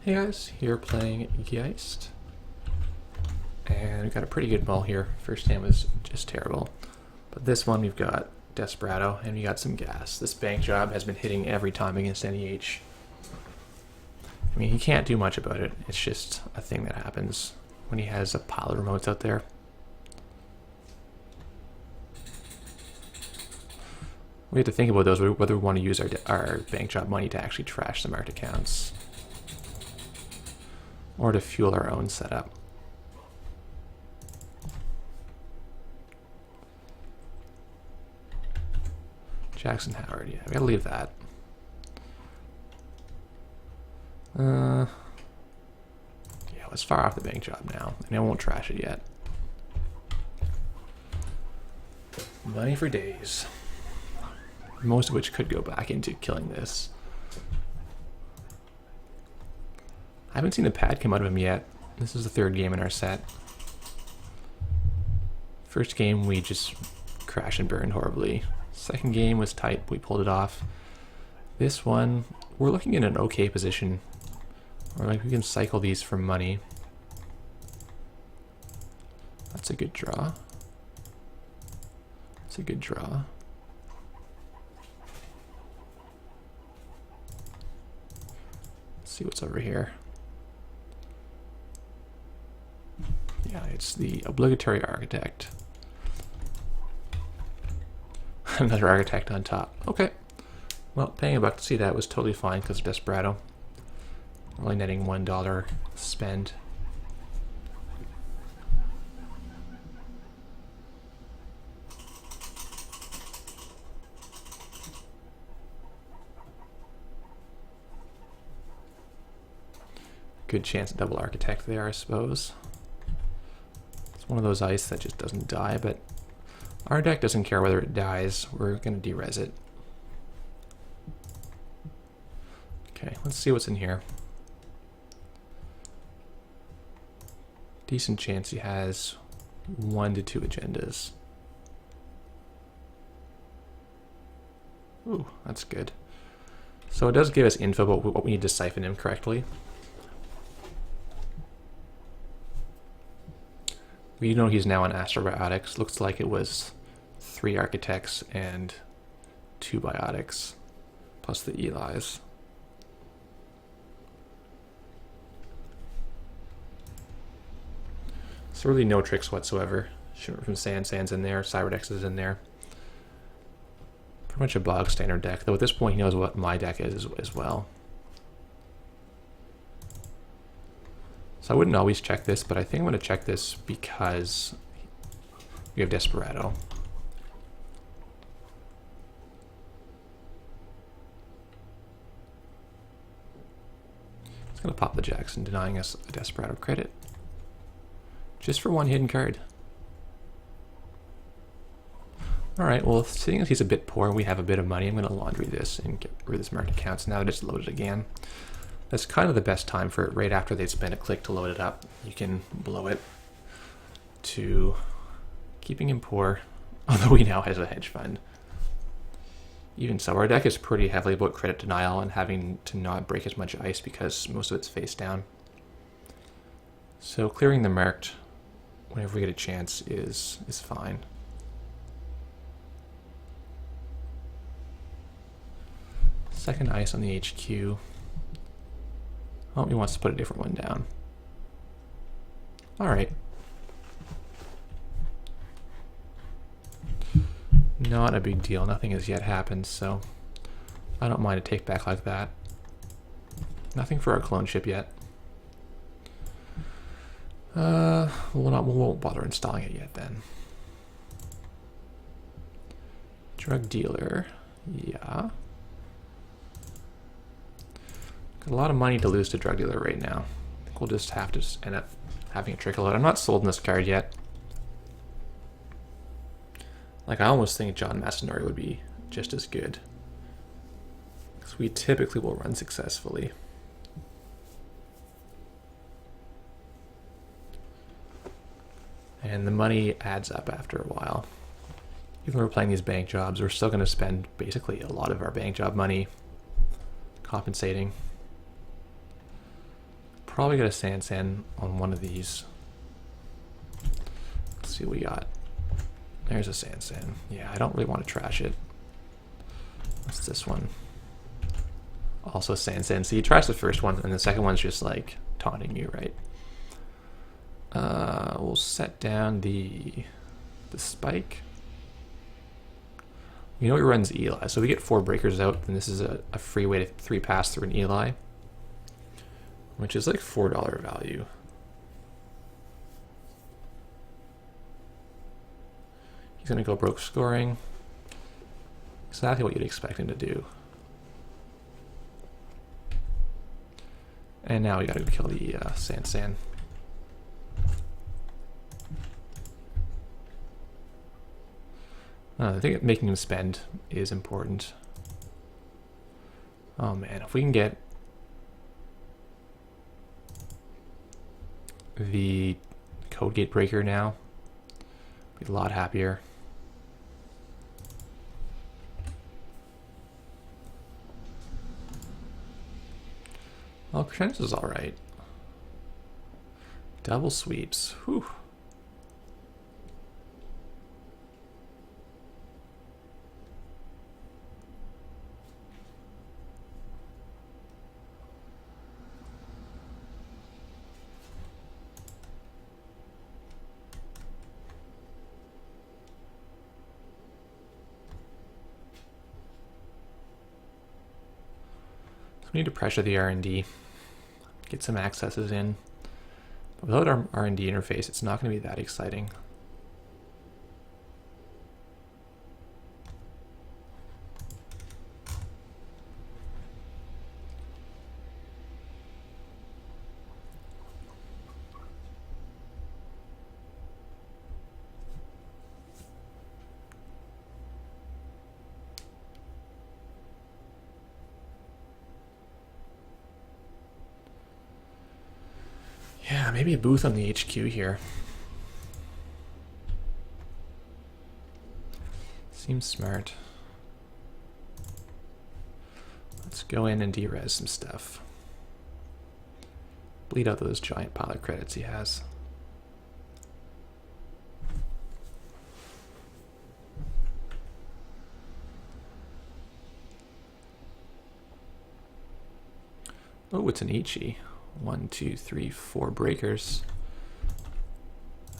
Hey guys, here playing Geist, and we've got a pretty good mull here. First hand was just terrible, but this one we've got Desperado, and we got some gas. This bank job has been hitting every time against NEH. I mean, he can't do much about it. It's just a thing that happens when he has a pile of remotes out there. We have to think about those, whether we want to use our bank job money to actually trash the marked accounts, or to fuel our own setup. Jackson Howard, yeah, we gotta leave that. Yeah, it's far off the bank job now, and I won't trash it yet. Money for days. Most of which could go back into killing this. I haven't seen the pad come out of him yet. This is the third game in our set. First game we just crashed and burned horribly. Second game was tight, we pulled it off. This one, we're looking in an okay position. Or like we can cycle these for money. That's a good draw. That's a good draw. Let's see what's over here. Yeah, it's the obligatory architect. Another architect on top. Okay. Well, paying $1 to see that was totally fine because of Desperado. Only netting $1 spend. Good chance at double architect there, I suppose. It's one of those ice that just doesn't die, but our deck doesn't care whether it dies. We're going to derez it. Okay, let's see what's in here. Decent chance he has 1 to 2 agendas. Ooh, that's good. So it does give us info about what we need to siphon him correctly. We know he's now on Astrobiotics. Looks like it was 3 architects and 2 biotics, plus the Eli's. So really no tricks whatsoever. Shooting from Sand's in there, Cyberdex is in there. Pretty much a bog standard deck, though at this point he knows what my deck is as well. So I wouldn't always check this, but I think I'm going to check this because we have Desperado. It's going to pop the Jackson, denying us a Desperado credit. Just for 1 hidden card. Alright, well, seeing as he's a bit poor, we have a bit of money, I'm going to laundry this and get rid of this marked accounts now that it's loaded again. That's kind of the best time for it, right after they spend a click to load it up. You can blow it to keeping him poor, although he now has a hedge fund. Even so, our deck is pretty heavily about credit denial and having to not break as much ice because most of it's face down. So clearing the marked whenever we get a chance is fine. Second ice on the HQ. Oh, he wants to put a different one down. Alright. Not a big deal. Nothing has yet happened, so I don't mind a take back like that. Nothing for our clone ship yet. We won't bother installing it yet then. Drug dealer. Yeah. Got a lot of money to lose to drug dealer right now. I think we'll just have to end up having a trickle out. I'm not sold on this card yet. Like, I almost think John Masonori would be just as good, because we typically will run successfully. And the money adds up after a while. Even though we're playing these bank jobs, we're still going to spend basically a lot of our bank job money compensating. probably get a Sand on one of these. Let's see what we got. There's a Sand. Yeah, I don't really want to trash it. What's this one? Also Sand. So you trash the first one, and the second one's just like taunting you, right? We'll set down the spike. You know he runs Eli, so we get 4 breakers out, and this is a free way to 3 pass through an Eli, which is like $4 value. He's gonna go broke scoring. Exactly what you'd expect him to do. And now we gotta kill the Sand. I think making him spend is important. Oh man, if we can get the code gate breaker now, be a lot happier. Well, Crescendo's is alright. Double sweeps. Whew. We need to pressure the R&D, get some accesses in. But without our R&D interface, it's not going to be that exciting. Yeah, maybe a booth on the HQ here. Seems smart. Let's go in and de-res some stuff. Bleed out those giant pile of credits he has. Oh, it's an Ichi. 1, 2, 3, 4 breakers.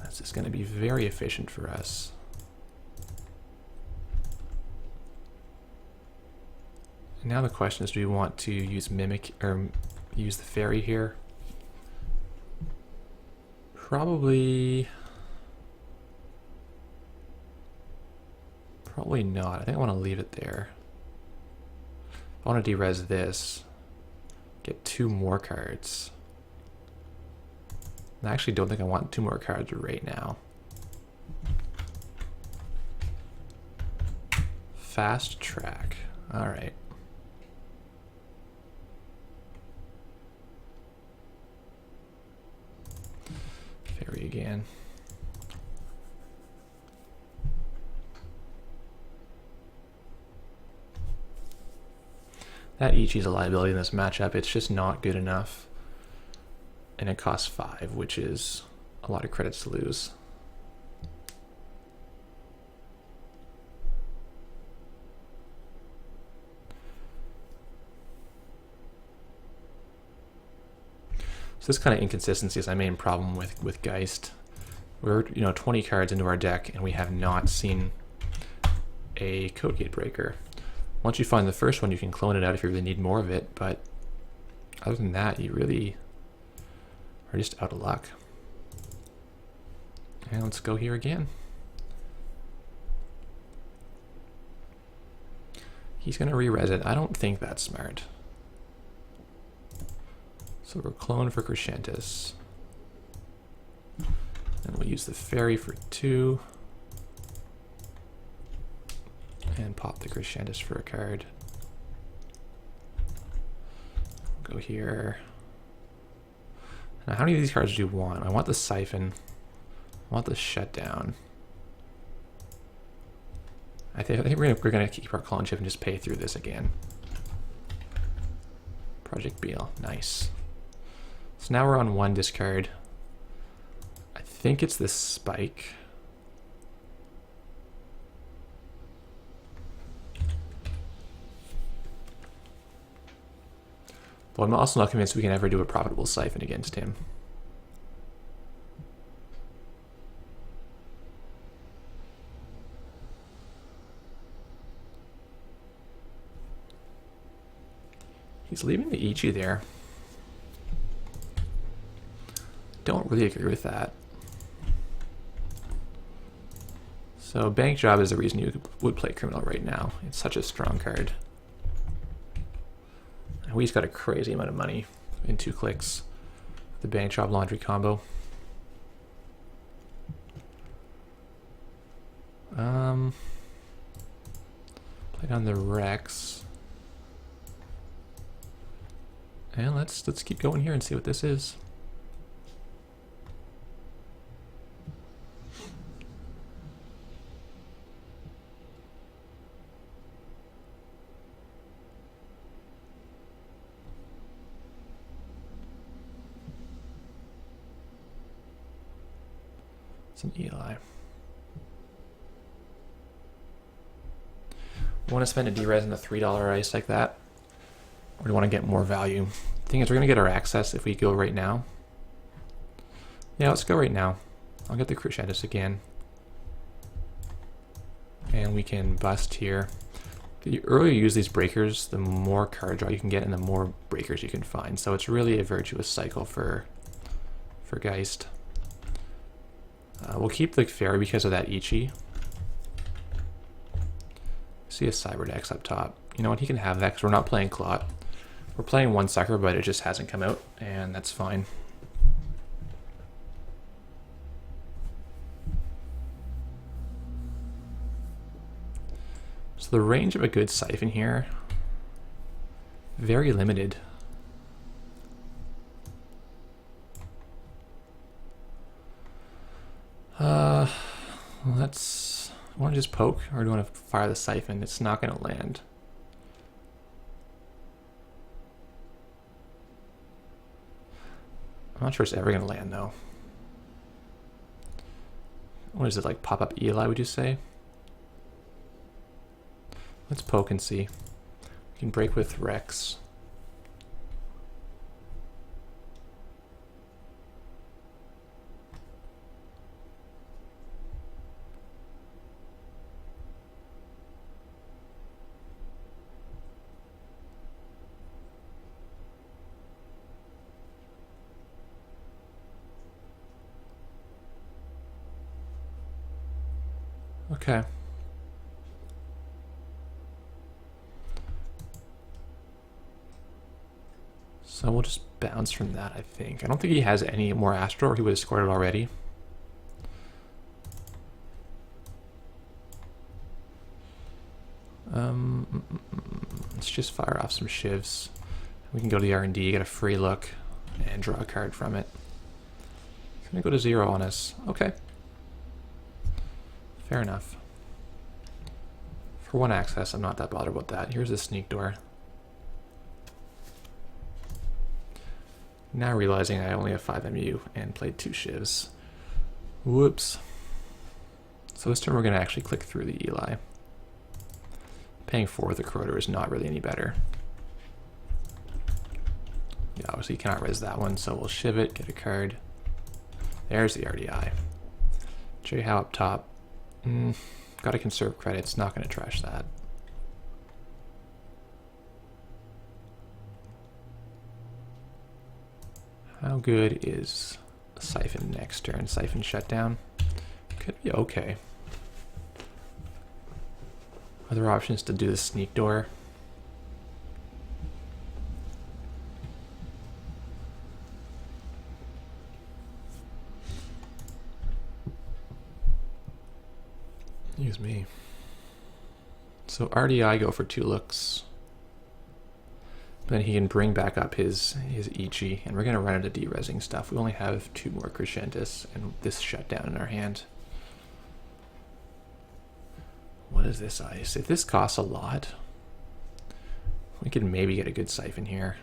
That's just going to be very efficient for us. And now the question is, do we want to use Mimic or use the Fairy here? Probably not. I think I want to leave it there. I want to de-res this. Get 2 more cards. I actually don't think I want 2 more cards right now. Fast track. Alright. Fairy again. That Ichi's a liability in this matchup. It's just not good enough. And it costs 5, which is a lot of credits to lose. So this kind of inconsistency is my main problem with Geist. We're 20 cards into our deck and we have not seen a code gate breaker. Once you find the first one, you can clone it out if you really need more of it, but other than that, you really are just out of luck. And let's go here again. He's going to re-res it. I don't think that's smart. So we're clone for Crescentis. And we'll use the Fairy for 2. And pop the Crescentis for a card. Go here. Now, how many of these cards do you want? I want the Siphon. I want the Shutdown. I think we're gonna keep our clone chip and just pay through this again. Project Beal, nice. So now we're on one discard. I think it's this spike. But I'm also not convinced we can ever do a profitable siphon against him. He's leaving the Ichi there. Don't really agree with that. So bank job is the reason you would play criminal right now. It's such a strong card. And he's got a crazy amount of money in 2 clicks. The bank job laundry combo. Play on the Rex. And let's keep going here and see what this is. It's an Eli. We want to spend a D-Res in a $3 ice like that? Or do we want to get more value? The thing is, we're going to get our access if we go right now. Yeah, let's go right now. I'll get the Crescentis again. And we can bust here. The earlier you use these breakers, the more card draw you can get and the more breakers you can find. So it's really a virtuous cycle for Geist. We'll keep the Fairy because of that Ichi. See a Cyberdex up top. You know what, he can have that because we're not playing Clot. We're playing one sucker, but it just hasn't come out, and that's fine. So the range of a good siphon here, very limited. Let's, want to just poke, or do you want to fire the siphon? It's not going to land. I'm not sure it's ever going to land though. What is it, like pop-up Eli, would you say? Let's poke and see. We can break with Rex. Okay. So we'll just bounce from that, I think. I don't think he has any more Astro, or he would have scored it already. Let's just fire off some shivs. We can go to the R&D, get a free look, and draw a card from it. It's gonna go to 0 on us. Okay. Fair enough. For 1 access, I'm not that bothered about that. Here's the sneak door. Now realizing I only have 5 MU and played 2 shivs. Whoops. So this turn we're going to actually click through the Eli. Paying 4 with the Corroder is not really any better. Yeah, obviously you cannot res that one, so we'll shiv it, get a card. There's the RDI. J How up top. Gotta conserve credits, not gonna trash that. How good is Siphon next turn? Siphon shutdown? Could be okay. Other options to do the sneak door. Excuse me. So RDI go for 2 looks. Then he can bring back up his Ichi, and we're going to run into de-resing stuff. We only have 2 more Crescentis and this shutdown in our hand. What is this ice? If this costs a lot, we could maybe get a good siphon here.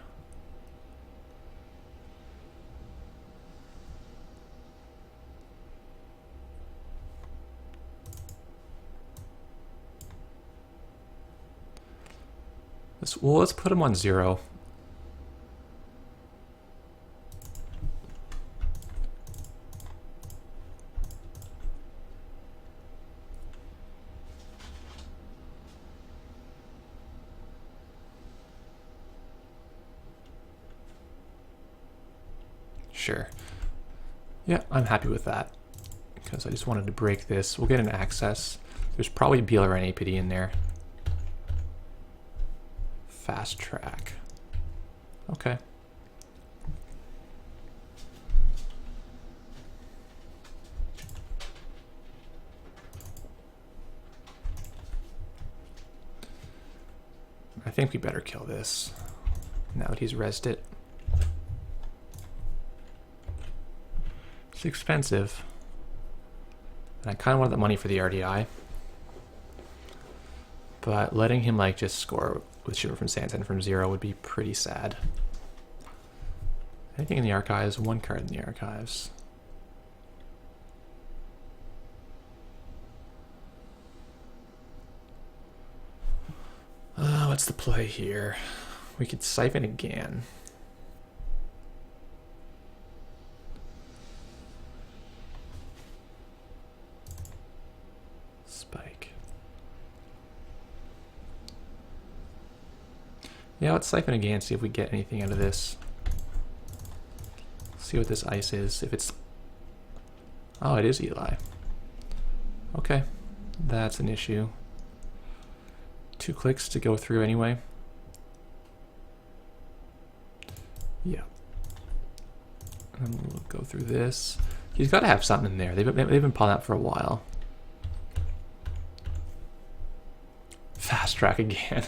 Let's put him on 0. Sure. Yeah, I'm happy with that because I just wanted to break this. We'll get an access. There's probably BLR and APD in there. Fast track. Okay. I think we better kill this now that he's rezzed it. It's expensive. And I kind of wanted the money for the RDI. But letting him like just score with shooting from Sansan from 0 would be pretty sad. Anything in the archives? One card in the archives. What's the play here? We could siphon again. Spike. Yeah, let's siphon again, see if we get anything out of this. See what this ice is. If it's... Oh, it is Eli. Okay, that's an issue. 2 clicks to go through anyway. Yeah. And then we'll go through this. He's got to have something in there. They've been pulling out for a while. Fast track again.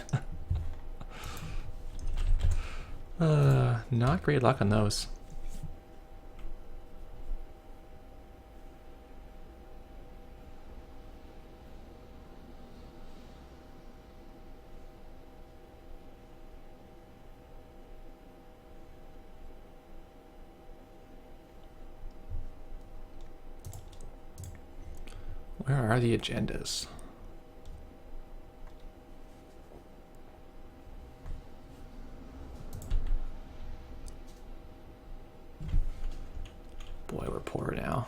Not great luck on those. Where are the agendas? Boy, we're poor now.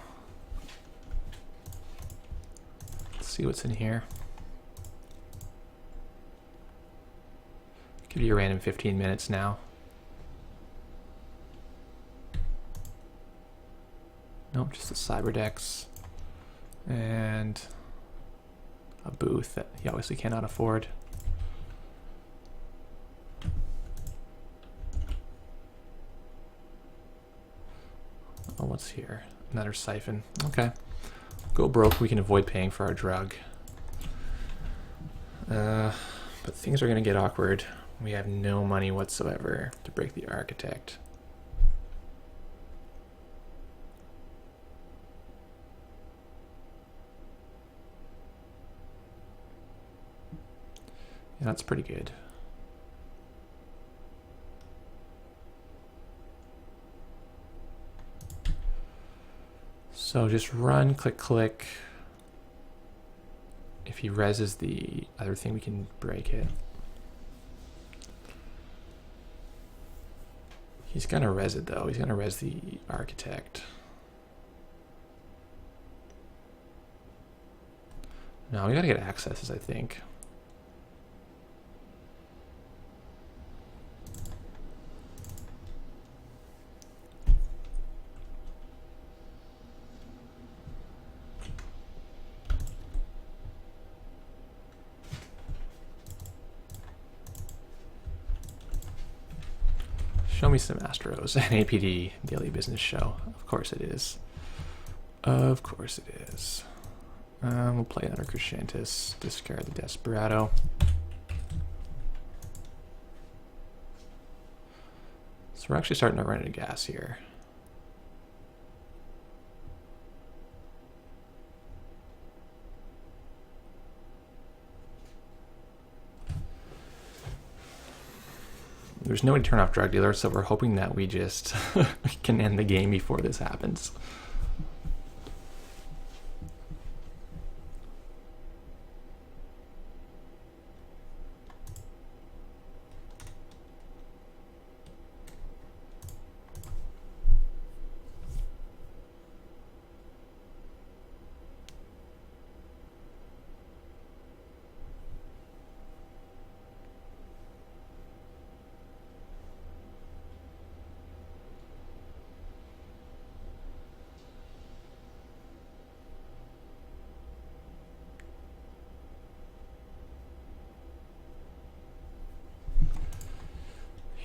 Let's see what's in here. Give you a random 15 minutes now. Nope, just the Cyberdex. And a booth that he obviously cannot afford. Oh, what's here? Another siphon. Okay. Go broke, we can avoid paying for our drug. But things are going to get awkward. We have no money whatsoever to break the architect. Yeah, that's pretty good. So just run, click, click. If he reses the other thing, we can break it. He's gonna res it though. He's gonna res the architect. No, we gotta get accesses, I think. Show me some Astros, an APD daily business show. Of course it is. Of course it is. We'll play another Crescentis, discard the Desperado. So we're actually starting to run out of gas here. There's no way to turn off drug dealers, so we're hoping that we just can end the game before this happens.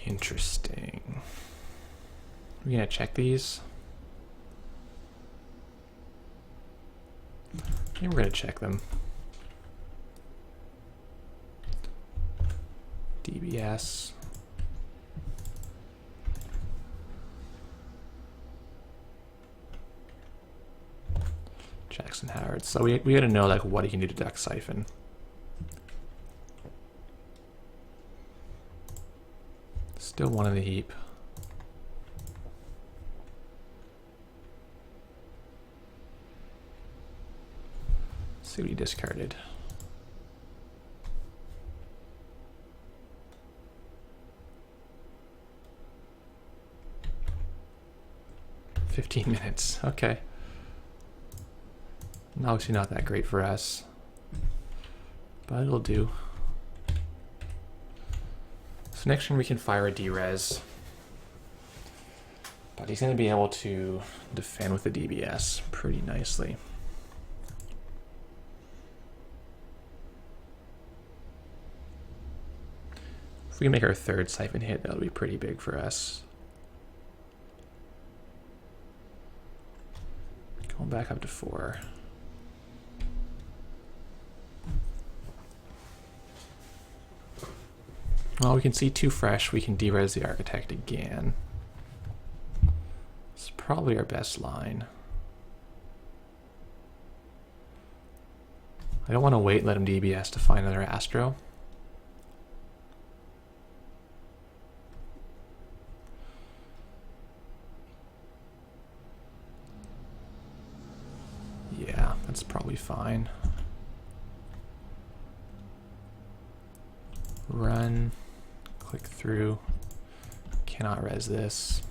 Interesting. We're gonna check these. Maybe we're gonna check them. DBS. Jackson Howard. So we gotta know like what he can do to duck siphon. Still one in the heap. Let's see what he discarded. $15. Okay. Obviously not that great for us, but it'll do. So next turn we can fire a D-Res, but he's going to be able to defend with the DBS pretty nicely. If we can make our third siphon hit, that'll be pretty big for us. Going back up to 4. Well, we can see 2 fresh. We can D-Res the Architect again. It's probably our best line. I don't want to wait and let him DBS to find another Astro. Yeah, that's probably fine. Run. Click through, cannot res this.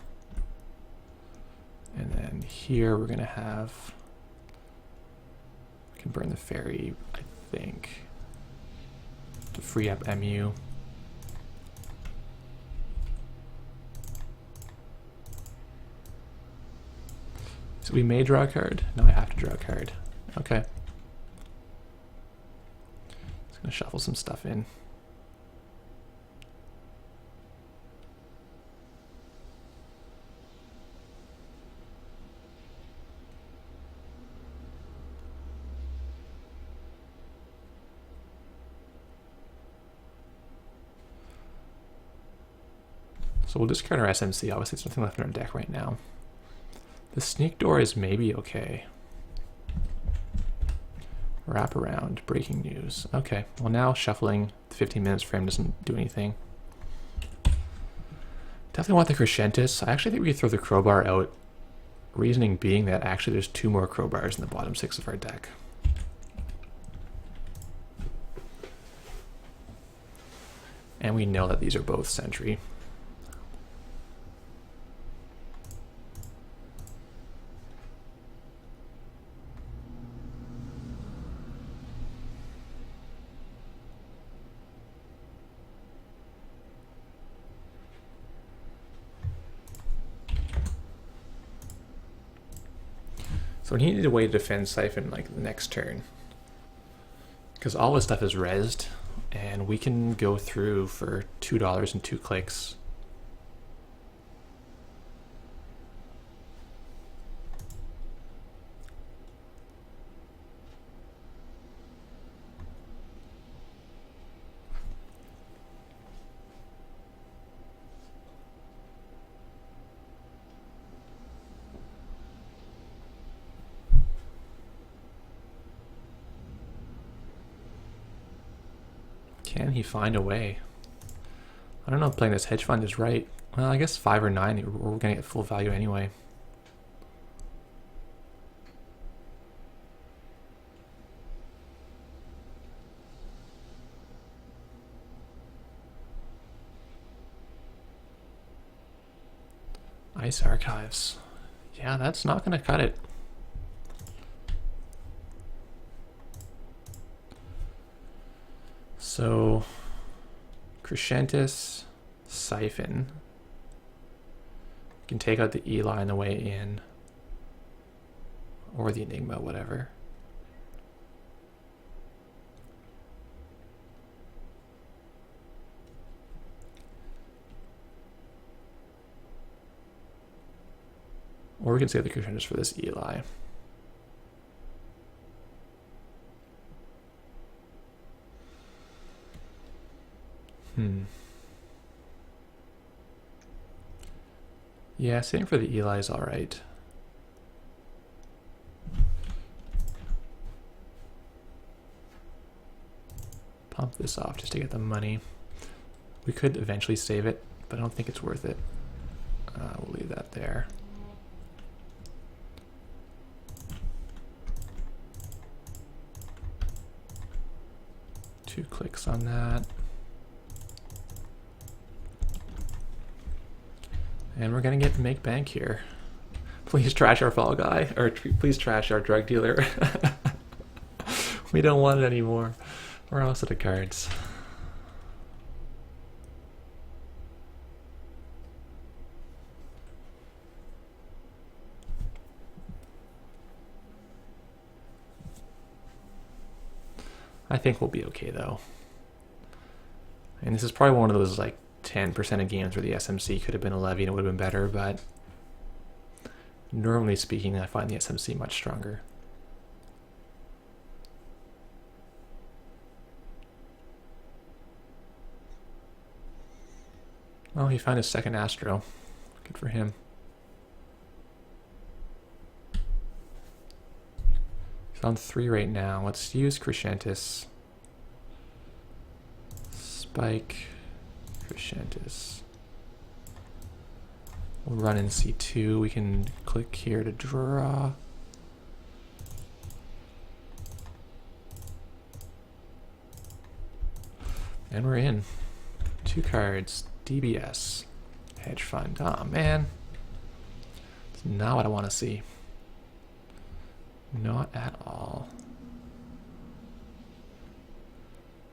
And then here we're gonna have, we can burn the fairy, I think, to free up MU. So we may draw a card? No, I have to draw a card. Okay. Just gonna shuffle some stuff in. So we'll discard our SMC. Obviously, there's nothing left in our deck right now. The Sneak Door is maybe okay. Wrap around, breaking news. Okay, well now shuffling the 15 minutes frame doesn't do anything. Definitely want the Crescentis. I actually think we could throw the Crowbar out. Reasoning being that actually there's 2 more Crowbars in the bottom 6 of our deck. And we know that these are both Sentry. So he needed a way to defend Siphon like the next turn. Because all his stuff is rezzed, and we can go through for $2 and 2 clicks. Can he find a way? I don't know if playing this hedge fund is right. Well, I guess 5 or 9, we're gonna get full value anyway. Ice Archives. Yeah, that's not gonna cut it. So, Crescentis, Siphon. We can take out the Eli on the way in, or the Enigma, whatever. Or we can save the cushion just for this Eli. Yeah, saving for the Eli is alright. Pump this off just to get the money. We could eventually save it, but I don't think it's worth it. We'll leave that there. Two clicks on that. And we're gonna make bank here. Please trash our fall guy, or please trash our drug dealer. We don't want it anymore. We're almost out of cards. I think we'll be okay though. And this is probably one of those like 10% of games where the SMC could have been a levy and it would have been better, but normally speaking, I find the SMC much stronger. Oh, he found his second Astro. Good for him. He's on 3 right now. Let's use Crescentis. Spike, Crescentis. We'll run in C2. We can click here to draw. And we're in. 2 cards. DBS. Hedge fund. Oh man. It's not what I want to see. Not at all.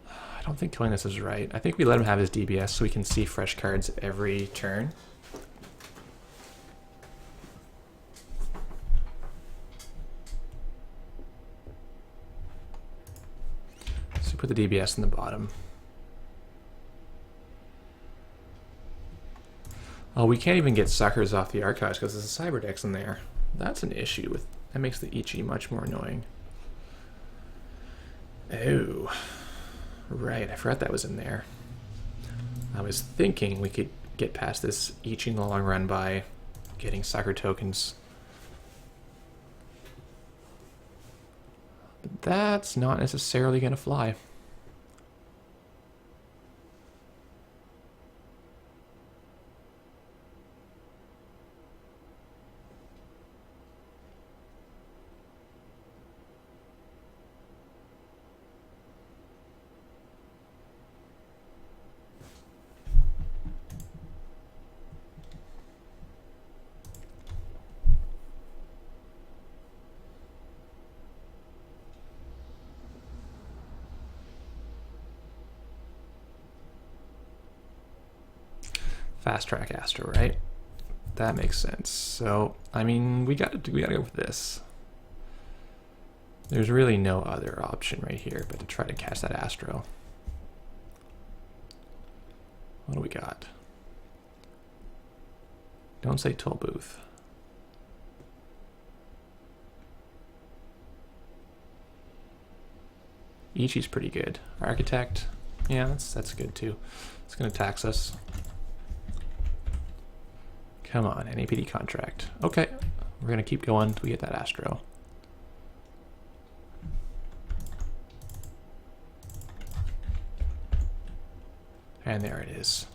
I don't think killing this is right. I think we let him have his DBS so we can see fresh cards every turn. So put the DBS in the bottom. Oh, we can't even get suckers off the archives because there's a Cyberdex in there. That's an issue. That makes the Ichi much more annoying. Oh, right. I forgot that was in there. I was thinking we could get past this Ichi in the long run by getting sucker tokens. But that's not necessarily going to fly. Fast track Astro, right? That makes sense. So, I mean, we gotta go with this. There's really no other option right here but to try to catch that Astro. What do we got? Don't say toll booth. Ichi's pretty good. Architect, yeah, that's good too. It's gonna tax us. Come on, NAPD contract. Okay, we're gonna keep going until we get that Astro. And there it is.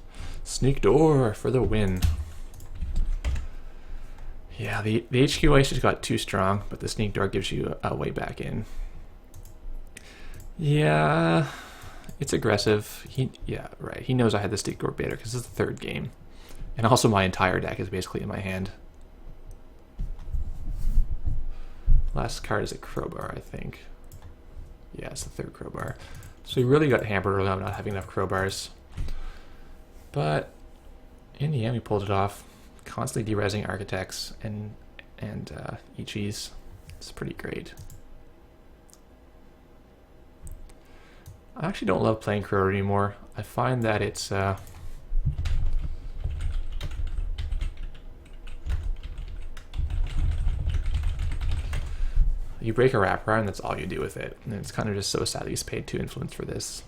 Sneak door for the win. Yeah, the HQ ice just got too strong, but the sneak door gives you a way back in. Yeah, it's aggressive. Yeah, right. He knows I had the sneak door beta because it's the 3rd game. And also my entire deck is basically in my hand. Last card is a crowbar, I think. Yeah, it's the 3rd crowbar. So we really got hampered early on not having enough crowbars. But in the end we pulled it off. Constantly derezzing architects and Ichis. It's pretty great. I actually don't love playing crowbar anymore. I find that it's You break a wraparound and that's all you do with it. And it's kind of just so sad that he's paid 2 influence for this.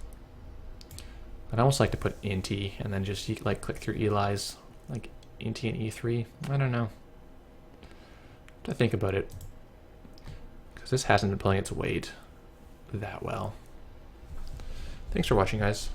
I'd almost like to put int and then just like click through Eli's, like int and E3. I don't know. To think about it, because this hasn't been pulling its weight that well. Thanks for watching, guys.